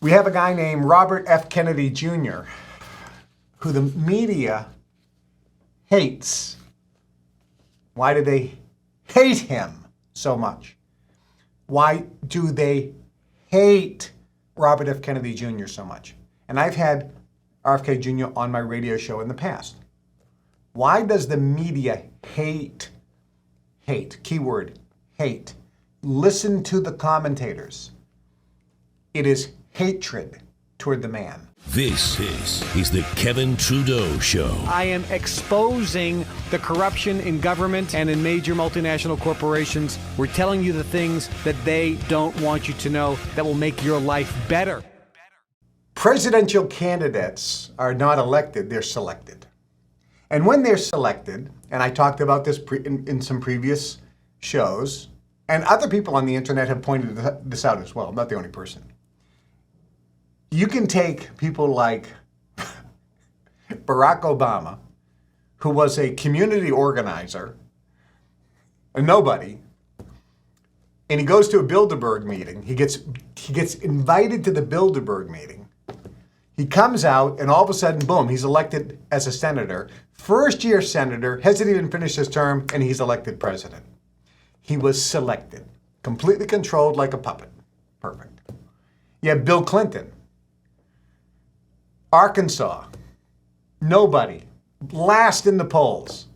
We have a guy named Robert F. Kennedy Jr., who the media hates. Why do they hate him so much? Why do they hate Robert F. Kennedy Jr. so much? And I've had RFK Jr. on my radio show in the past. Why does the media hate? Keyword, hate. Listen to the commentators. It is hatred toward the man. This is the Kevin Trudeau Show. I am exposing the corruption in government and in major multinational corporations. We're telling you the things that they don't want you to know that will make your life better. Presidential candidates are not elected, they're selected. And when they're selected, and I talked about this in some previous shows, and other people on the internet have pointed this out as well. I'm not the only person. You can take people like Barack Obama, who was a community organizer, a nobody, and he goes to a Bilderberg meeting. He gets invited to the Bilderberg meeting. He comes out, and all of a sudden, boom, he's elected as a senator. First-year senator, hasn't even finished his term, and he's elected president. He was selected, completely controlled like a puppet. Perfect. You have Bill Clinton. Arkansas, nobody, last in the polls,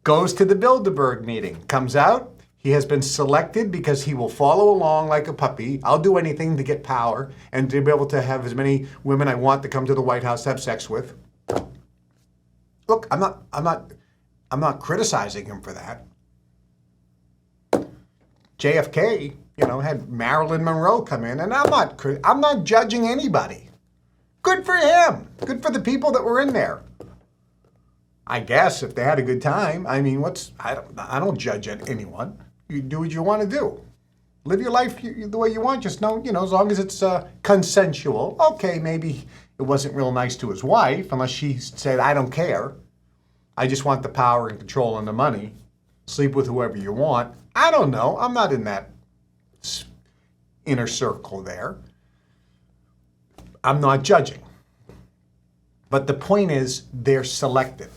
goes to the Bilderberg meeting, comes out, he has been selected because he will follow along like a puppy. I'll do anything to get power and to be able to have as many women I want to come to the White House to have sex with. Look, I'm not criticizing him for that. JFK, had Marilyn Monroe come in, and I'm not judging anybody. Good for him. Good for the people that were in there. I guess if they had a good time. I mean, I don't judge anyone. You do what you want to do. Live your life the way you want. Just know, as long as it's consensual. Okay, maybe it wasn't real nice to his wife, unless she said, I don't care. I just want the power and control and the money. Sleep with whoever you want. I don't know. I'm not in that inner circle there. I'm not judging. But the point is, they're selected.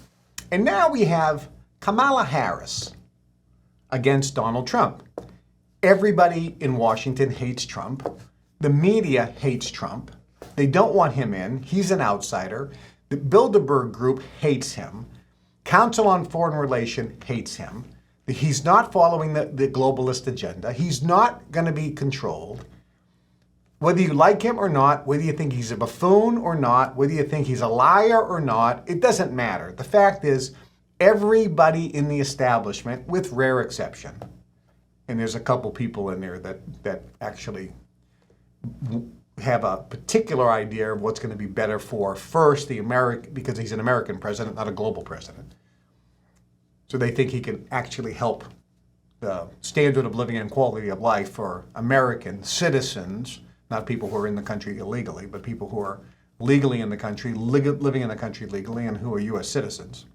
And now we have Kamala Harris against Donald Trump. Everybody in Washington hates Trump. The media hates Trump. They don't want him in. He's an outsider. The Bilderberg Group hates him. Council on Foreign Relations hates him. He's not following the globalist agenda. He's not going to be controlled. Whether you like him or not, whether you think he's a buffoon or not, whether you think he's a liar or not, it doesn't matter. The fact is, everybody in the establishment, with rare exception, and there's a couple people in there that actually have a particular idea of what's going to be better for, first, the American, because he's an American president, not a global president. So they think he can actually help the standard of living and quality of life for American citizens, not people who are in the country illegally, but people who are legally in the country, living in the country legally, and who are U.S. citizens.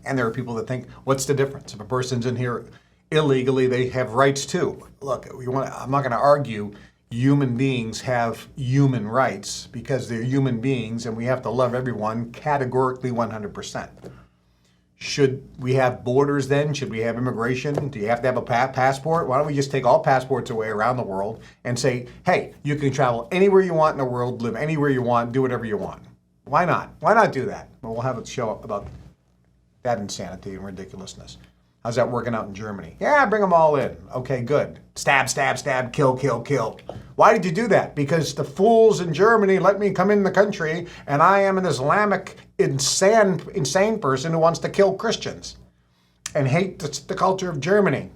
And there are people that think, what's the difference? If a person's in here illegally, they have rights too. Look, I'm not going to argue human beings have human rights, because they're human beings and we have to love everyone categorically 100%. Should we have borders then? Should we have immigration? Do you have to have a passport? Why don't we just take all passports away around the world and say, hey, you can travel anywhere you want in the world, live anywhere you want, do whatever you want? Why not? Why not do that? Well, we'll have a show about that insanity and ridiculousness. How's that working out in Germany? Yeah, bring them all in. Okay, good. Stab, stab, stab, kill, kill, kill. Why did you do that? Because the fools in Germany let me come in the country, and I am an Islamic insane person who wants to kill Christians and hate the culture of Germany.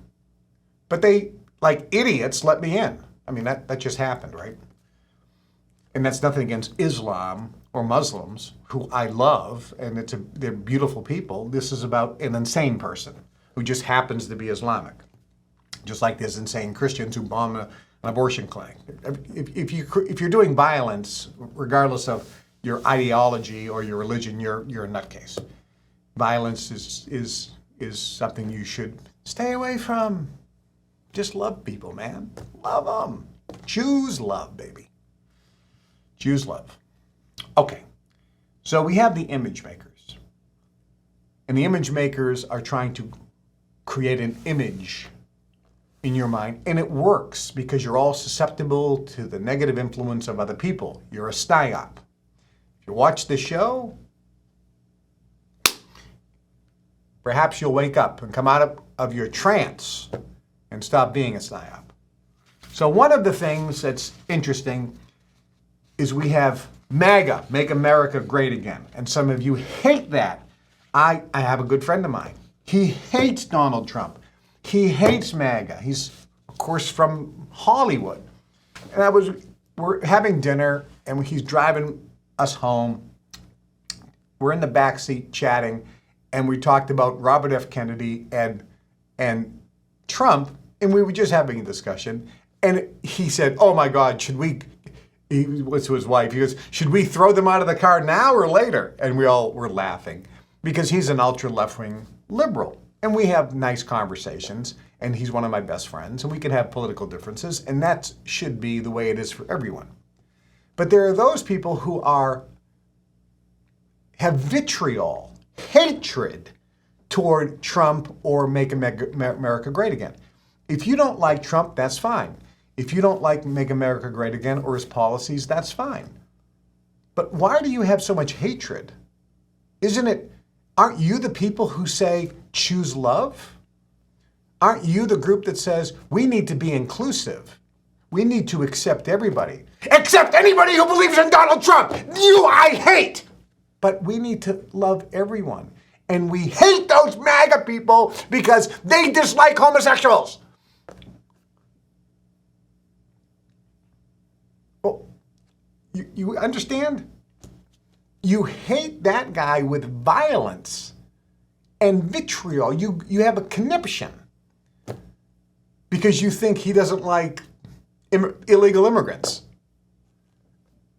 But they, like idiots, let me in. I mean, that just happened, right? And that's nothing against Islam or Muslims, who I love, and they're beautiful people. This is about an insane person who just happens to be Islamic. Just like there's insane Christians who bomb an abortion clinic. If you're doing violence, regardless of your ideology or your religion, you're a nutcase. Violence is something you should stay away from. Just love people, man. Love them. Choose love, baby. Jews love. Okay, so we have the image makers. And the image makers are trying to create an image in your mind. And it works because you're all susceptible to the negative influence of other people. You're a psyop. If you watch the show, perhaps you'll wake up and come out of your trance and stop being a psyop. So one of the things that's interesting is we have MAGA, Make America Great Again. And some of you hate that. I have a good friend of mine. He hates Donald Trump. He hates MAGA. He's, of course, from Hollywood. And we're having dinner, and he's driving us home. We're in the backseat chatting, and we talked about Robert F. Kennedy and Trump, and we were just having a discussion. And he said, "Oh my God, should we?" He was to his wife. He goes, "Should we throw them out of the car now or later?" And we all were laughing because he's an ultra left-wing liberal. And we have nice conversations, and he's one of my best friends, and we can have political differences, and that should be the way it is for everyone. But there are those people who have vitriol, hatred toward Trump or Make America Great Again. If you don't like Trump, that's fine. If you don't like Make America Great Again or his policies, that's fine. But why do you have so much hatred? Aren't you the people who say, choose love? Aren't you the group that says, we need to be inclusive? We need to accept everybody. Except anybody who believes in Donald Trump! You I hate! But we need to love everyone. And we hate those MAGA people because they dislike homosexuals. Well, you understand? You hate that guy with violence and vitriol. You have a conniption because you think he doesn't like illegal immigrants.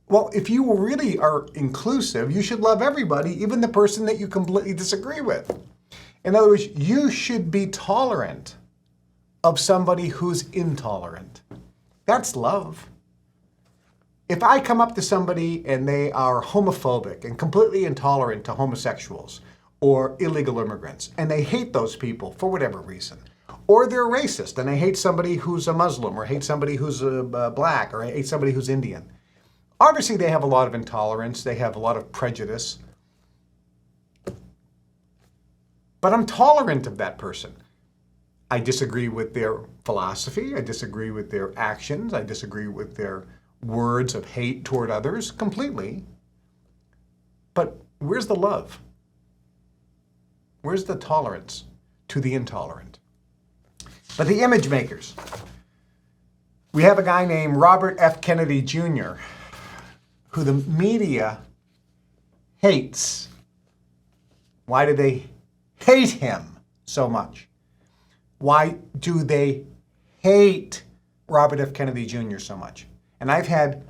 Well, if you really are inclusive, you should love everybody, even the person that you completely disagree with. In other words, you should be tolerant of somebody who's intolerant. That's love. If I come up to somebody and they are homophobic and completely intolerant to homosexuals or illegal immigrants, and they hate those people for whatever reason, or they're racist and they hate somebody who's a Muslim or hate somebody who's black or hate somebody who's Indian, obviously they have a lot of intolerance, they have a lot of prejudice, but I'm tolerant of that person. I disagree with their philosophy, I disagree with their actions, I disagree with their words of hate toward others completely. But where's the love? Where's the tolerance to the intolerant? But the image makers. We have a guy named Robert F. Kennedy Jr., who the media hates. Why do they hate him so much? Why do they hate Robert F. Kennedy Jr. so much? And I've had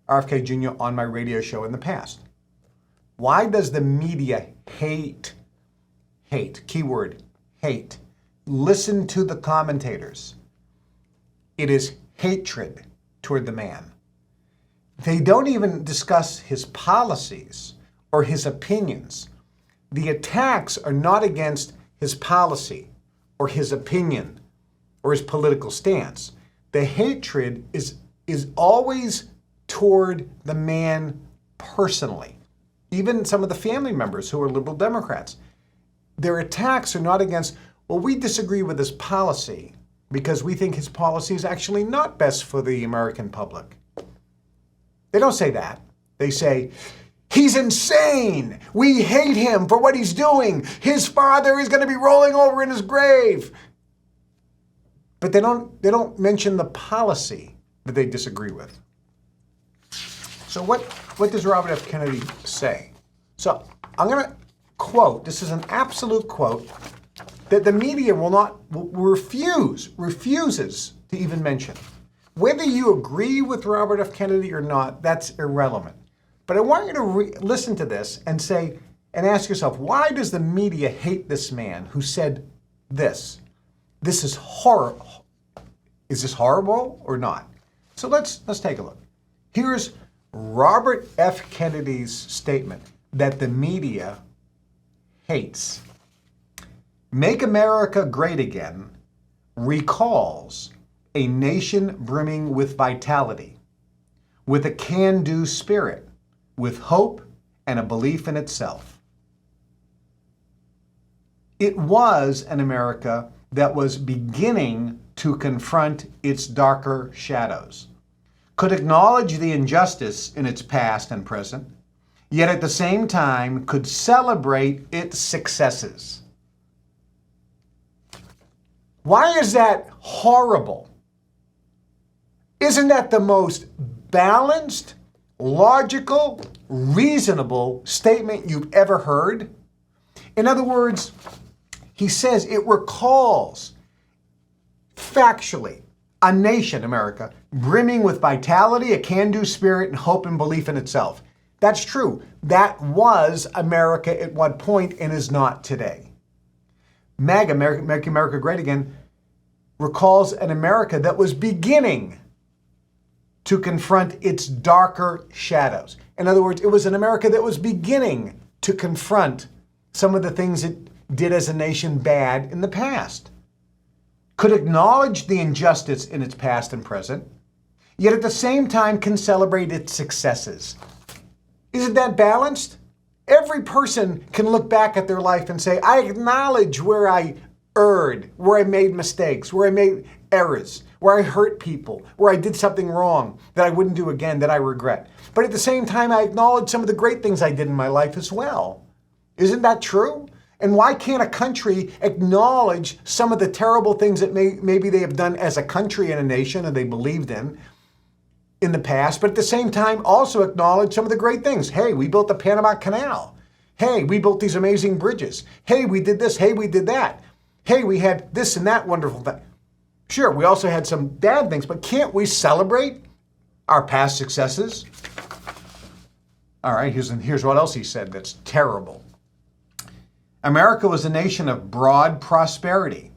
RFK Jr. on my radio show in the past. Why does the media hate, keyword, hate? Listen to the commentators. It is hatred toward the man. They don't even discuss his policies or his opinions. The attacks are not against his policy or his opinion or his political stance. The hatred is always toward the man personally. Even some of the family members who are liberal Democrats, their attacks are not against, well, we disagree with his policy because we think his policy is actually not best for the American public. They don't say that. They say, he's insane. We hate him for what he's doing. His father is going to be rolling over in his grave. But they don't mention the policy that they disagree with. So what does Robert F. Kennedy say? So I'm going to quote, this is an absolute quote, that the media refuses to even mention. Whether you agree with Robert F. Kennedy or not, that's irrelevant. But I want you to listen to this and ask yourself, why does the media hate this man who said this? This is horrible. Is this horrible or not? So let's take a look. Here's Robert F. Kennedy's statement that the media hates. Make America Great Again recalls a nation brimming with vitality, with a can-do spirit, with hope and a belief in itself. It was an America that was beginning to confront its darker shadows, could acknowledge the injustice in its past and present, yet at the same time could celebrate its successes. Why is that horrible? Isn't that the most balanced, logical, reasonable statement you've ever heard? In other words, he says it recalls factually a nation, America, brimming with vitality, a can-do spirit, and hope and belief in itself. That's true. That was America at one point and is not today. MAGA, Make America Great Again, recalls an America that was beginning to confront its darker shadows. In other words, it was an America that was beginning to confront some of the things it did as a nation bad in the past. Could acknowledge the injustice in its past and present, yet at the same time can celebrate its successes. Isn't that balanced? Every person can look back at their life and say, I acknowledge where I erred, where I made mistakes, where I made errors, where I hurt people, where I did something wrong that I wouldn't do again, that I regret. But at the same time, I acknowledge some of the great things I did in my life as well. Isn't that true? And why can't a country acknowledge some of the terrible things that maybe they have done as a country and a nation and they believed in the past, but at the same time also acknowledge some of the great things? Hey, we built the Panama Canal. Hey, we built these amazing bridges. Hey, we did this. Hey, we did that. Hey, we had this and that wonderful thing. Sure, we also had some bad things, but can't we celebrate our past successes? All right, here's what else he said that's terrible. America was a nation of broad prosperity,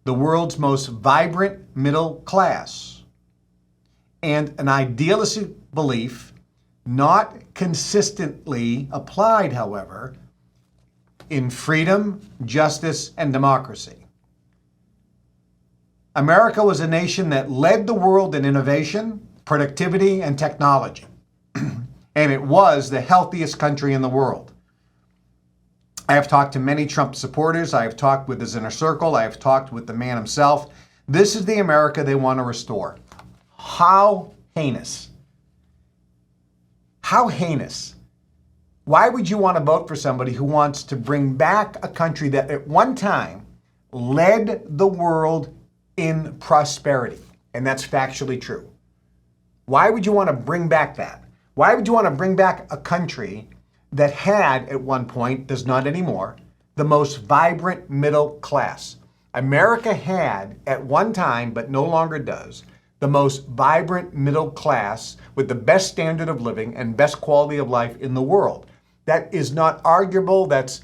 the world's most vibrant middle class, and an idealistic belief not consistently applied, however, in freedom, justice, and democracy. America was a nation that led the world in innovation, productivity, and technology, and it was the healthiest country in the world. I have talked to many Trump supporters. I have talked with his inner circle. I have talked with the man himself. This is the America they want to restore. How heinous. How heinous. Why would you want to vote for somebody who wants to bring back a country that at one time led the world in prosperity? And that's factually true. Why would you want to bring back that? Why would you want to bring back a country that had, at one point, does not anymore, the most vibrant middle class? America had, at one time, but no longer does, the most vibrant middle class with the best standard of living and best quality of life in the world. That is not arguable. That's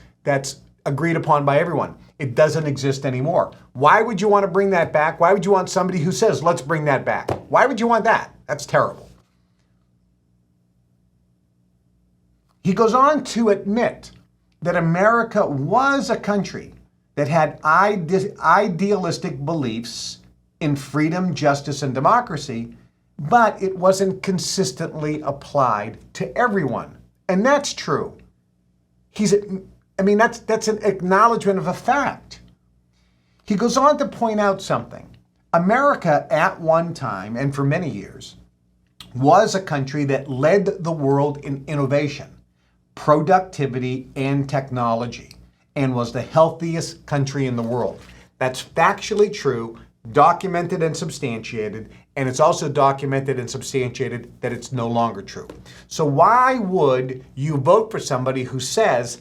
agreed upon by everyone. It doesn't exist anymore. Why would you want to bring that back? Why would you want somebody who says, let's bring that back? Why would you want that? That's terrible. He goes on to admit that America was a country that had idealistic beliefs in freedom, justice, and democracy, but it wasn't consistently applied to everyone. And that's true. That's an acknowledgement of a fact. He goes on to point out something. America at one time, and for many years, was a country that led the world in innovation, productivity, and technology, and was the healthiest country in the world. That's factually true, documented and substantiated, and it's also documented and substantiated that it's no longer true. So why would you vote for somebody who says,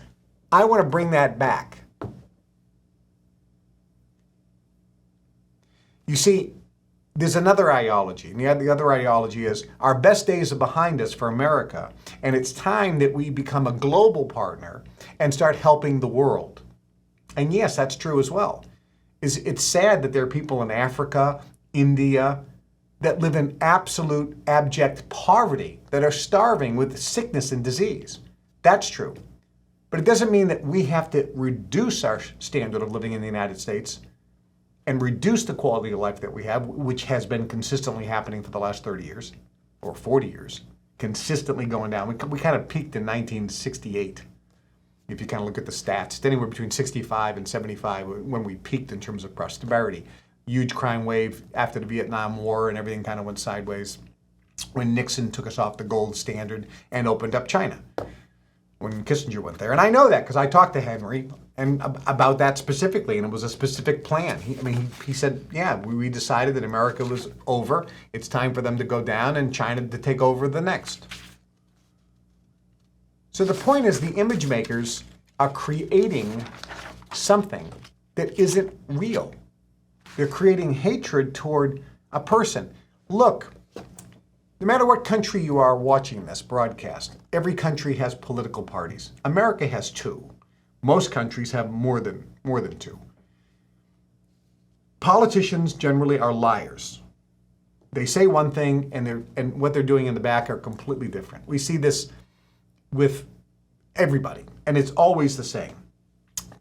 I want to bring that back? You see, there's another ideology, and the other ideology is our best days are behind us for America, and it's time that we become a global partner and start helping the world. And yes, that's true as well. It's sad that there are people in Africa, India, that live in absolute abject poverty, that are starving with sickness and disease. That's true. But it doesn't mean that we have to reduce our standard of living in the United States and reduce the quality of life that we have, which has been consistently happening for the last 30 years or 40 years, consistently going down. We kind of peaked in 1968. If you kind of look at the stats, it's anywhere between 65 and 75 when we peaked in terms of prosperity. Huge crime wave after the Vietnam War, and everything kind of went sideways when Nixon took us off the gold standard and opened up China, when Kissinger went there. And I know that because I talked to Henry and about that specifically, and it was a specific plan. He said, yeah, we decided that America was over. It's time for them to go down and China to take over the next. So the point is, the image makers are creating something that isn't real. They're creating hatred toward a person. Look, no matter what country you are watching this broadcast, every country has political parties. America has two. Most countries have more than two. Politicians generally are liars. They say one thing and what they're doing in the back are completely different. We see this with everybody, and it's always the same.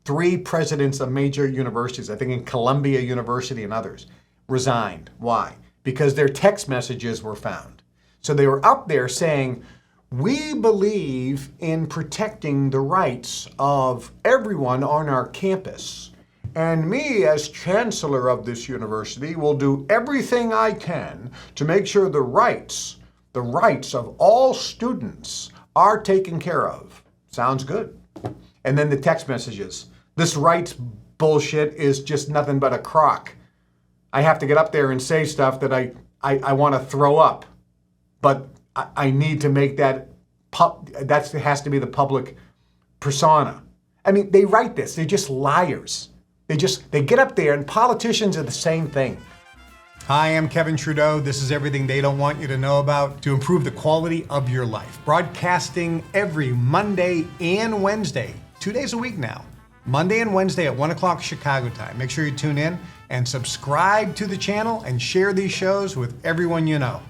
3 presidents of major universities, I think in Columbia University and others, resigned. Why? Because their text messages were found. So they were up there saying, we believe in protecting the rights of everyone on our campus. And me, as chancellor of this university, will do everything I can to make sure the rights of all students are taken care of. Sounds good. And then the text messages. This rights bullshit is just nothing but a crock. I have to get up there and say stuff that I want to throw up. But I need to make that has to be the public persona. I mean, they write this. They're just liars. They get up there, and politicians are the same thing. Hi, I'm Kevin Trudeau. This is everything they don't want you to know about to improve the quality of your life. Broadcasting every Monday and Wednesday, 2 days a week now. Monday and Wednesday at 1 o'clock Chicago time. Make sure you tune in and subscribe to the channel and share these shows with everyone you know.